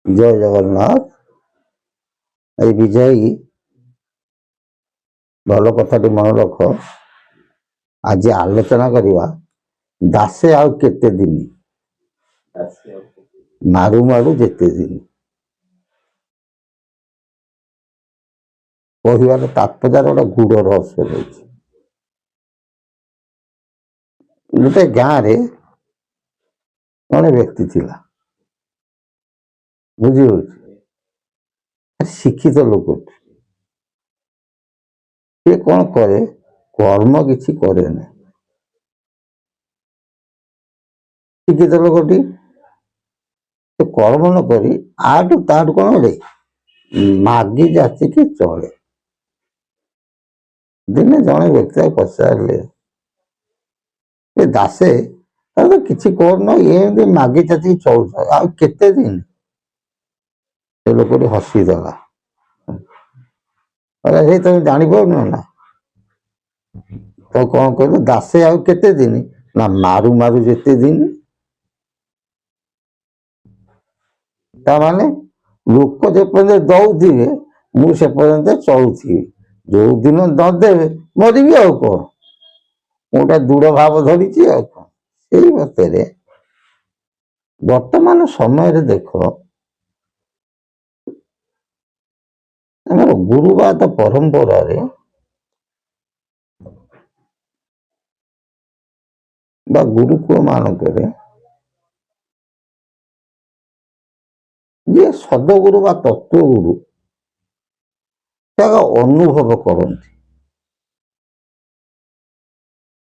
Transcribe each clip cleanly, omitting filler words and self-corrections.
ଜୟ ଜଗନ୍ନାଥ। ଏଇ ବିଜୟୀ ଭଲ କଥାଟି ମନେ ରଖ। ଆଜି ଆଲୋଚନା କରିବା ଦାସେ ଆଉ କେତେ ଦିନ, ମାରୁ ମାରୁ ଯେତେ ଦିନ। କହିବାର ତାତ୍ପର୍ଯ୍ୟ ଗୋଟେ ଗୂଢ ରହସ୍ୟ ରହିଛି। ଗୋଟେ ଗାଁରେ ଜଣେ ବ୍ୟକ୍ତି ଥିଲା, ବୁଝିହଉଛି, ଶିକ୍ଷିତ ଲୋକ। ସେ କଣ କରେ, କର୍ମ କିଛି କରେ ନାହିଁ। ଶିକ୍ଷିତ ଲୋକଟି ସେ କର୍ମ ନ କରି ଆଠୁ ତାଠୁ କଣ କରେ, ମାଗି ଯାଚିକି ଚଳେ। ଦିନେ ଜଣେ ବ୍ୟକ୍ତି ପଚାରିଲେ, ଏ ଦାସେ ତମେ କିଛି କରୁନ, ଏମିତି ମାଗି ଯାଚିକି ଚଳୁଛ, ଆଉ କେତେ ଦିନ? ସେ ଲୋକଟି ହସିଦେଲା। ସେଇ ତମେ ଜାଣିପାରୁନ ନା? ତ କଣ କହିଲ, ଦାସେ ଆଉ କେତେ ଦିନ, ନା ମାରୁ ମାରୁ ଯେତେ ଦିନ। ତାମାନେ ଲୋକ ଯେପର୍ଯ୍ୟନ୍ତ ଦଉଥିବେ ମୁଁ ସେ ପର୍ଯ୍ୟନ୍ତ ଚଳୁଥିବି, ଯୋଉ ଦିନ ନଦେବେ ମରିବି ଆଉ କଣ। ମୁଁ ଗୋଟେ ଦୃଢ ଭାବ ଧରିଛି ଆଉ କଣ। ସେଇ ମତରେ ବର୍ତ୍ତମାନ ସମୟରେ ଦେଖ, ଆମର ଗୁରୁବାଦ ପରମ୍ପରାରେ ବା ଗୁରୁକୁଳ ମାନଙ୍କରେ ଯିଏ ସଦଗୁରୁ ବା ତତ୍ଵଗୁରୁ ତାଙ୍କ ଅନୁଭବ କରନ୍ତି।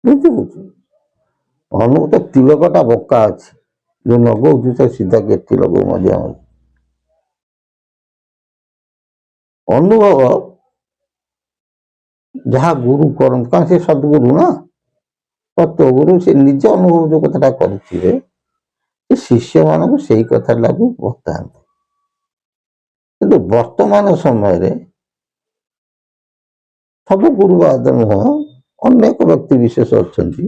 ବୁଝିବୁଝି ଅନୁଭୂତ ତିଳକଟା ବକା ଅଛି, ଯୋଉ ଲଗଉଛୁ ସେ ସିଧା କେଠି ଲଗଉ ମଝିଆ ମଝି। ଅନୁଭବ ଯାହା ଗୁରୁ କରନ୍ତି, କାରଣ ସେ ସଦଗୁରୁ ନା, ତତ୍ଵଗୁରୁ, ସେ ନିଜ ଅନୁଭବ ଯୋଉ କଥାଟା କରିଥିବେ ସେ ଶିଷ୍ୟ ମାନଙ୍କୁ ସେଇ କଥା ଲାଗୁ ବତାନ୍ତି। କିନ୍ତୁ ବର୍ତ୍ତମାନ ସମୟରେ ସବୁ ଗୁରୁବାଦ ନୁହଁ, ଅନେକ ବ୍ୟକ୍ତି ବିଶେଷ ଅଛନ୍ତି,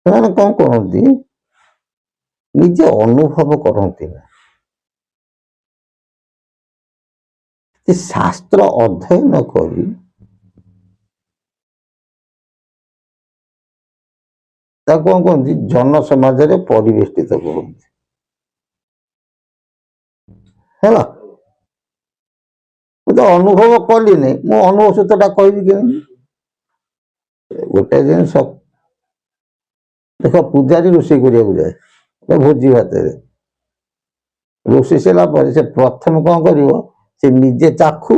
ସେମାନେ କଣ କରନ୍ତି, ନିଜେ ଅନୁଭବ କରନ୍ତି ନା। ଶାସ୍ତ୍ର ଅଧ୍ୟୟନ କରି ତାକୁ କଣ କହନ୍ତି, ଜନ ସମାଜରେ ପରିବେଷ୍ଟିତ କରନ୍ତି। ହେଲା, ମୁଁ ତ ଅନୁଭବ କଲିନି, ମୁଁ ଅନୁଭବ ସୂତ୍ରଟା କହିବି କେମିତି? ଗୋଟେ ଜିନିଷ ଦେଖ, ପୂଜାରୀ ରୋଷେଇ କରିବାକୁ ଯାଏ ଭୋଜି ଭାତରେ, ରୋଷେଇ ସରିଲା ପରେ ସେ ପ୍ରଥମେ କଣ କରିବ, ସେ ନିଜେ ଚାଖୁ,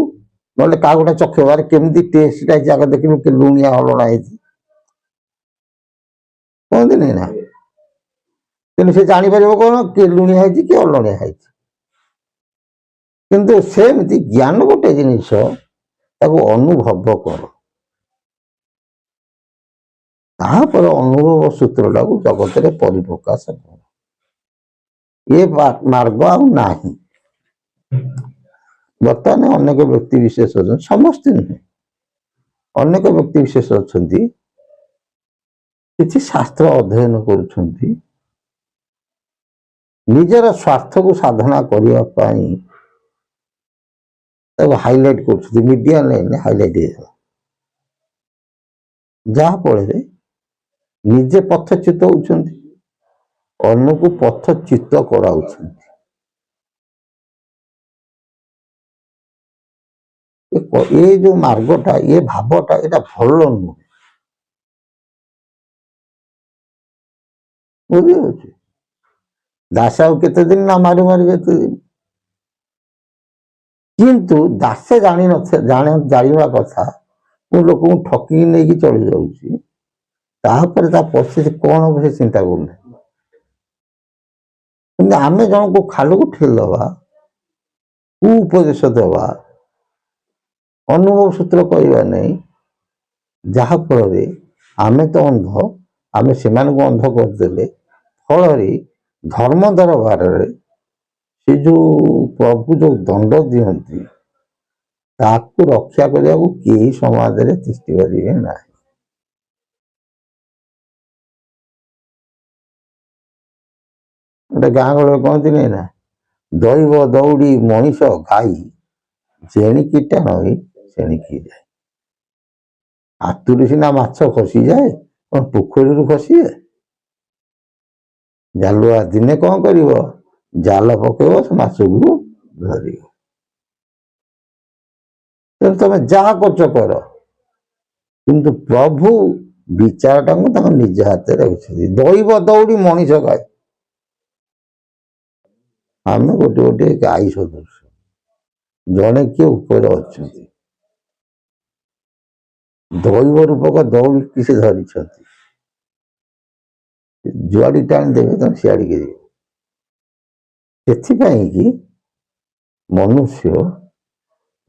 ନହେଲେ କାହା ଗୋଟେ ଚଖେଇବ, କେମିତି ଟେଷ୍ଟ ହେଇଛି ଆଗ ଦେଖିବୁ, ଲୁଣିଆ ଅଲଣା ହେଇଛି, କହନ୍ତି ନାଇଁ ନା? କିନ୍ତୁ ସେ ଜାଣିପାରିବ କଣ, କି ଲୁଣିଆ ହେଇଛି କି ଅଲଣିଆ ହେଇଛି। କିନ୍ତୁ ସେମିତି ଜ୍ଞାନ ଗୋଟେ ଜିନିଷ, ତାକୁ ଅନୁଭବ କର, ତାପରେ ଅନୁଭବ ସୂତ୍ରଟାକୁ ଜଗତରେ ପରିପ୍ରକାଶ କର। ଏ ମାର୍ଗ ଆଉ ନାହିଁ। ବର୍ତ୍ତମାନ ଅନେକ ବ୍ୟକ୍ତି ବିଶେଷ ଅଛନ୍ତି, ସମସ୍ତେ ନୁହେଁ, ଅନେକ ବ୍ୟକ୍ତି ବିଶେଷ ଅଛନ୍ତି, କିଛି ଶାସ୍ତ୍ର ଅଧ୍ୟୟନ କରୁଛନ୍ତି, ନିଜର ସ୍ୱାର୍ଥକୁ ସାଧନା କରିବା ପାଇଁ ତାକୁ ହାଇଲାଇଟ୍ କରୁଛନ୍ତି, ମିଡିଆ ଲାଇନରେ ହାଇଲାଇଟ୍ ହେଇଗଲା, ଯାହା ଫଳରେ ନିଜେ ପଥଚ୍ୟୁତ ହଉଛନ୍ତି, ଅନ୍ୟକୁ ପଥଚ୍ୟୁତ କରାଉଛନ୍ତି। ଏ ଯୋଉ ମାର୍ଗଟା, ଏ ଭାବଟା, ଏଟା ଭଲ ନୁହେଁ। ବୁଝିପାରୁଛି, ଦାସ ଆଉ କେତେ ଦିନ, ନା ମାରି ମାରି ଯେତେ ଦିନ। କିନ୍ତୁ ଦାସେ ଜାଣିବା କଥା, ମୁଁ ଲୋକଙ୍କୁ ଠକିକି ନେଇକି ଚଳି ଯାଉଛି, ତାପରେ ତା ପରିସ୍ଥିତି କଣ ହବ ସେ ଚିନ୍ତା କରୁନି। କିନ୍ତୁ ଆମେ ଜଣକୁ ଖାଲକୁ ଠେଲିଦବା, କୁ ଉପଦେଶ ଦେବା, ଅନୁଭବ ସୂତ୍ର କହିବା ନାହିଁ, ଯାହା ଫଳରେ ଆମେ ତ ଅନ୍ଧ, ଆମେ ସେମାନଙ୍କୁ ଅନ୍ଧ କରିଦେଲେ, ଫଳରେ ଧର୍ମ ଦରବାରରେ ସେ ଯୋଉ ପ୍ରଭୁ ଯୋଉ ଦଣ୍ଡ ଦିଅନ୍ତି, ତାକୁ ରକ୍ଷା କରିବାକୁ କେହି ସମାଜରେ ତିଷ୍ଠି ପାରିବେ ନାହିଁ। ଗୋଟେ ଗାଁ ଗହଳିରେ କହନ୍ତି ନାଇଁ ନା, ଦୈବ ଦୌଡ଼ି ମଣିଷ ଗାଈ ଯେଣିକିଟା ନଈ ସେଣିକି ଯାଏ। ହାତରୁ ସିନା ମାଛ ଖସିଯାଏ, କଣ ପୋଖରୀରୁ ଖସିଯାଏ? ଜାଲୁଆ ଦିନେ କଣ କରିବ? ଜାଲ ପକେଇବ, ସେ ମାଛକୁ ଧରିବ। ତେଣୁ ତମେ ଯାହା କରୁଛ କର, କିନ୍ତୁ ପ୍ରଭୁ ବିଚାରଟାକୁ ତାଙ୍କ ନିଜ ହାତରେ ରଖିଛନ୍ତି। ଦୈବ ଦୌଡ଼ି ମଣିଷ ଗାଈ। ଆମେ ଗୋଟେ ଗୋଟେ ଗାଈ ସଦୃଶ, ଜଣେ କିଏ ଉପରେ ଅଛନ୍ତି, ଦୈବ ରୂପକ ଦୌଡ଼ିକି ସେ ଧରିଛନ୍ତି। ଯୁଆଡି ଟାଣି ଦେବେ ତମେ ସିଆଡ଼ିକି ଯିବ। ସେଥିପାଇଁ କି ମନୁଷ୍ୟ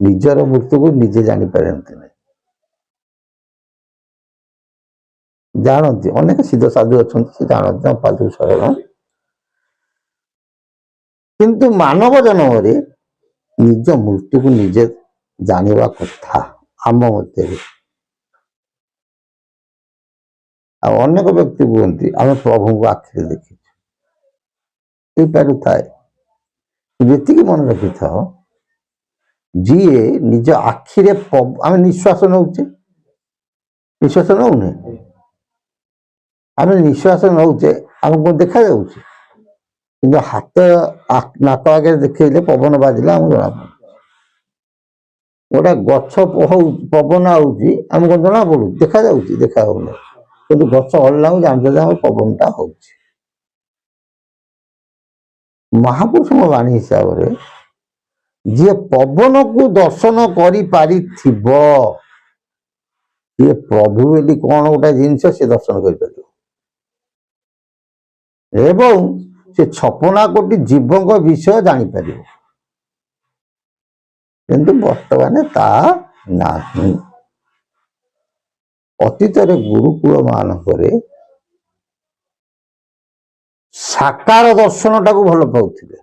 ନିଜର ମୃତ୍ୟୁକୁ ନିଜେ ଜାଣିପାରନ୍ତି ନାହିଁ। ଜାଣନ୍ତି, ଅନେକ ସିଦ୍ଧ ସାଧୁ ଅଛନ୍ତି ସେ ଜାଣନ୍ତି, ତାଙ୍କ ପାଦକୁ ଶରଣ। କିନ୍ତୁ ମାନବ ଜନ୍ମରେ ନିଜ ମୃତ୍ୟୁକୁ ନିଜେ ଜାଣିବା କଥା ଆମ ମଧ୍ୟରେ। ଆଉ ଅନେକ ବ୍ୟକ୍ତି କୁହନ୍ତି ଆମେ ପ୍ରଭୁଙ୍କୁ ଆଖିରେ ଦେଖିଛୁ, ହେଇପାରୁଥାଏ। ଯେତିକି ମନେ ରଖିଥାଅ, ଯିଏ ନିଜ ଆଖିରେ ଆମେ ନିଶ୍ୱାସ ନେଉଛେ, ନିଶ୍ୱାସ ନେଉନେ, ଆମେ ନିଶ୍ୱାସ ନେଉଛେ, ଆମକୁ ଦେଖାଯାଉଛି, କିନ୍ତୁ ହାତ ନାକ ଆଗରେ ଦେଖେଇଲେ ପବନ ବାଜିଲେ ଆମକୁ ଜଣାପଡୁଛି। ଗୋଟେ ଗଛ ପବନ ଆଉଛି ଆମକୁ କଣ ଜଣା ପଡୁଛି? ଦେଖାଯାଉଛି? ଦେଖା ହଉନି। କିନ୍ତୁ ଗଛ ହଲିଲା ବେଳକୁ ଜାଣିଛନ୍ତି ଆମର ପବନଟା ହଉଛି। ମହାପୁରୁଷଙ୍କ ବାଣୀ ହିସାବରେ ଯିଏ ପବନକୁ ଦର୍ଶନ କରିପାରିଥିବ, ସିଏ ପ୍ରଭୁ ବୋଲି କଣ ଗୋଟେ ଜିନିଷ ସେ ଦର୍ଶନ କରିପାରିବ, ଏବଂ ସେ 56 କୋଟି ଜୀବଙ୍କ ବିଷୟ ଜାଣିପାରିବ। କିନ୍ତୁ ବର୍ତ୍ତମାନ ତାହା ନାହିଁ। ଅତୀତରେ ଗୁରୁକୁଳ ମାନଙ୍କରେ ସାକାର ଦର୍ଶନଟାକୁ ଭଲ ପାଉଥିଲେ,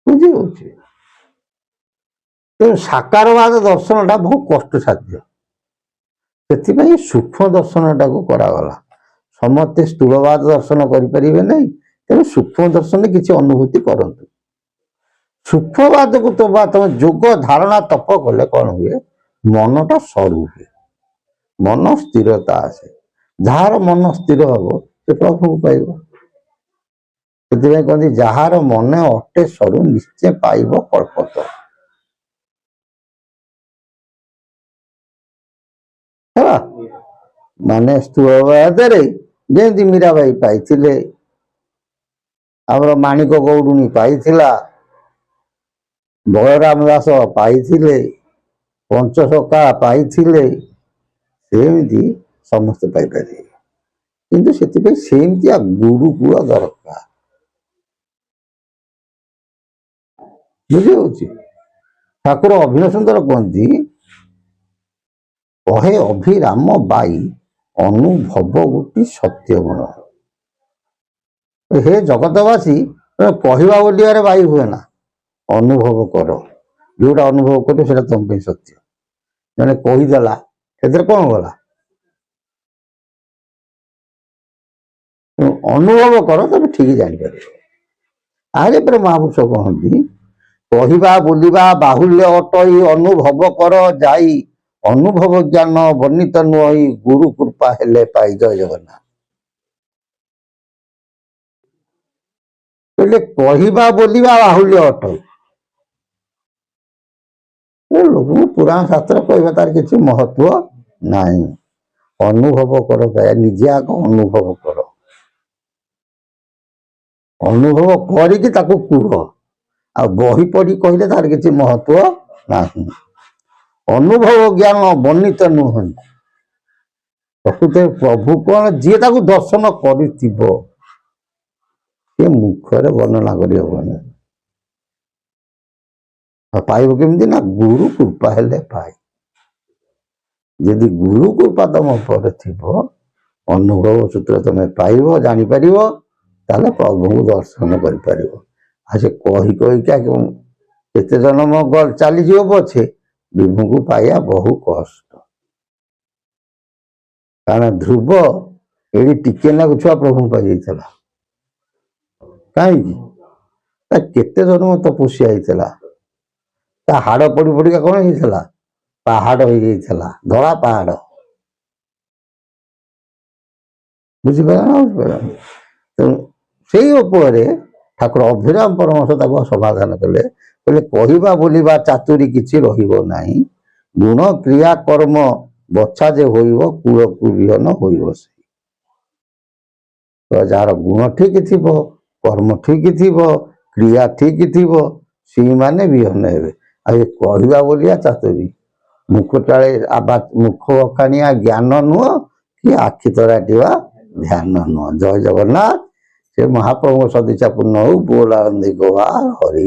ବୁଝି ହଉଛି? ତେଣୁ ସାକାରବାଦ ଦର୍ଶନଟା ବହୁ କଷ୍ଟସାଧ୍ୟ, ସେଥିପାଇଁ ସୂକ୍ଷ୍ମ ଦର୍ଶନଟାକୁ କରାଗଲା। ସମସ୍ତେ ସ୍ଥୂଳବାଦ ଦର୍ଶନ କରିପାରିବେ ନାହିଁ, ତେଣୁ ସୂକ୍ଷ୍ମ ଦର୍ଶନରେ କିଛି ଅନୁଭୂତି କରନ୍ତୁ। ସୂକ୍ଷ୍ମବାଦକୁ ତମେ ଯୋଗ ଧାରଣା ତପ କଲେ କଣ ହୁଏ? ମନଟା ସରୁ ହୁଏ, ମନ ସ୍ଥିରତା ଆସେ। ଯାହାର ମନ ସ୍ଥିର ହବ ସେ ପ୍ରଭୁଙ୍କୁ ପାଇବ। ସେଥିପାଇଁ କହନ୍ତି ଯାହାର ମନ ଅଟେ ସରୁ ନିଶ୍ଚୟ ପାଇବ କଳ୍ପତ। ହେଲା, ମାନେ ସ୍ଥୂଳବାଦରେ ଯେମିତି ମୀରାବାଇ ପାଇଥିଲେ, ଆମର ମାଣିକ ଗୌଡୁଣୀ ପାଇଥିଲା, ବଳରାମ ଦାସ ପାଇଥିଲେ, ପଞ୍ଚସଖା ପାଇଥିଲେ, ସେମିତି ସମସ୍ତେ ପାଇପାରିବେ। କିନ୍ତୁ ସେଥିପାଇଁ ସେମିତିଆ ଗୁରୁକୁଳ ଦରକାର, ବୁଝି ହଉଛି? ଠାକୁର ଅଭିନୟ ସୁନ୍ଦର କୁହନ୍ତି, କହେ ଅଭିରାମ ବାଇ ଅନୁଭବ ଗୋଟି ସତ୍ୟ ଗୁଣ। ହେ ଜଗତବାସୀ, କହିବା ବୋଲିବାରେ ବାଇ ହୁଏ ନା, ଅନୁଭବ କର। ଯୋଉଟା ଅନୁଭବ କରିବ ସେଟା ତମ ପାଇଁ ସତ୍ୟ। ଜଣେ କହିଦେଲା, ସେଥିରେ କଣ ଗଲା? ଅନୁଭବ କର, ତମେ ଠିକ ଜାଣିପାରିବ। ଆରେ ପରେ ମହାପୁରୁଷ କହନ୍ତି, କହିବା ବୋଲିବା ବାହୁଲ୍ୟ ଅଟଇ ଅନୁଭବ କର ଯାଇ, ଅନୁଭବ ଜ୍ଞାନ ବର୍ଣ୍ଣିତ ନୁହଇ ଗୁରୁ କୃପା ହେଲେ ପାଇ। ଜୟ ଜଗନ୍ନାଥ। କହିଲେ କହିବା ବୋଲିବା ବାହୁଲ୍ୟ ଅଟଇ। ଲୋକଙ୍କୁ ପୁରାଣ ଶାସ୍ତ୍ର କହିବା ତାର କିଛି ମହତ୍ଵ ନାହିଁ। ଅନୁଭବ କର, ନିଜେ ଆଗ ଅନୁଭବ କର, ଅନୁଭବ କରିକି ତାକୁ କୁହ। ଆଉ ବହି ପଢି କହିଲେ ତାର କିଛି ମହତ୍ଵ ନାହିଁ। ଅନୁଭବ ଜ୍ଞାନ ବର୍ଣ୍ଣିତ ନୁହଁ। ପ୍ରକୃତରେ ପ୍ରଭୁ କଣ, ଯିଏ ତାକୁ ଦର୍ଶନ କରିଥିବ, ସେ ମୁଖରେ ବର୍ଣ୍ଣନା କରିହବନି। ପାଇବ କେମିତି? ନା ଗୁରୁ କୃପା ହେଲେ ପାଇ। ଯଦି ଗୁରୁ କୃପା ତମ ଉପରେ ଥିବ, ଅନୁଭବ ସୂତ୍ର ତମେ ପାଇବ, ଜାଣିପାରିବ, ତାହେଲେ ପ୍ରଭୁଙ୍କୁ ଦର୍ଶନ କରିପାରିବ। ଆଉ ସେ କହି କହିକା କେତେ ଜନ୍ମ ଚାଲିଯିବ ପଛେ ବିଭୁଙ୍କୁ ପାଇବା ବହୁ କଷ୍ଟ। କାରଣ ଧ୍ରୁବ ଏଠି ଟିକେ ନାକୁ ଛୁଆ ପ୍ରଭୁଙ୍କୁ ପାଇଯାଇଥିଲା, କାହିଁକି ତା କେତେ ଜନ୍ମ ତପସ୍ୟା ହେଇଥିଲା, ତା ହାଡ଼ ପଡ଼ି ପଡ଼ିକା କଣ ହେଇଥିଲା, ପାହାଡ଼ ହେଇଯାଇଥିଲା, ଧଳା ପାହାଡ଼। ବୁଝିପାରିଲ ନା ବୁଝିପାରିଲ? ତେଣୁ ସେଇ ଉପରେ ଠାକୁର ଅଭିରାମ ପରମହଂସ ତାକୁ ସମାଧାନ କଲେ, କହିଲେ କହିବା ବୋଲିବା ଚାତୁରୀ କିଛି ରହିବ ନାହିଁ, ଗୁଣ କ୍ରିୟା କର୍ମ ବଛା ଯେ ହୋଇବ କୂଳକୁ ବିହନ ହୋଇବ ସେ। ଯାହାର ଗୁଣ ଠିକ ଥିବ, କର୍ମ ଠିକ ଥିବ, କ୍ରିୟା ଠିକ ଥିବ, ସେଇମାନେ ବିହନ ହେବେ। ଆଉ ଏ କହିବା ବୋଲିଆ ଚାତୁରୀ, ମୁଖଟାଳେ ମୁଖ ଅକାଣିଆ ଜ୍ଞାନ ନୁହଁ, କି ଆଖି ତରାଟିବା ଧ୍ୟାନ ନୁହଁ। ଜୟ ଜଗନ୍ନାଥ। ସେ ମହାପ୍ରଭୁଙ୍କ ସଦିଚ୍ଛା ପୂର୍ଣ୍ଣ ହଉ। ବୋଲ ଆନନ୍ଦିକ ହରି।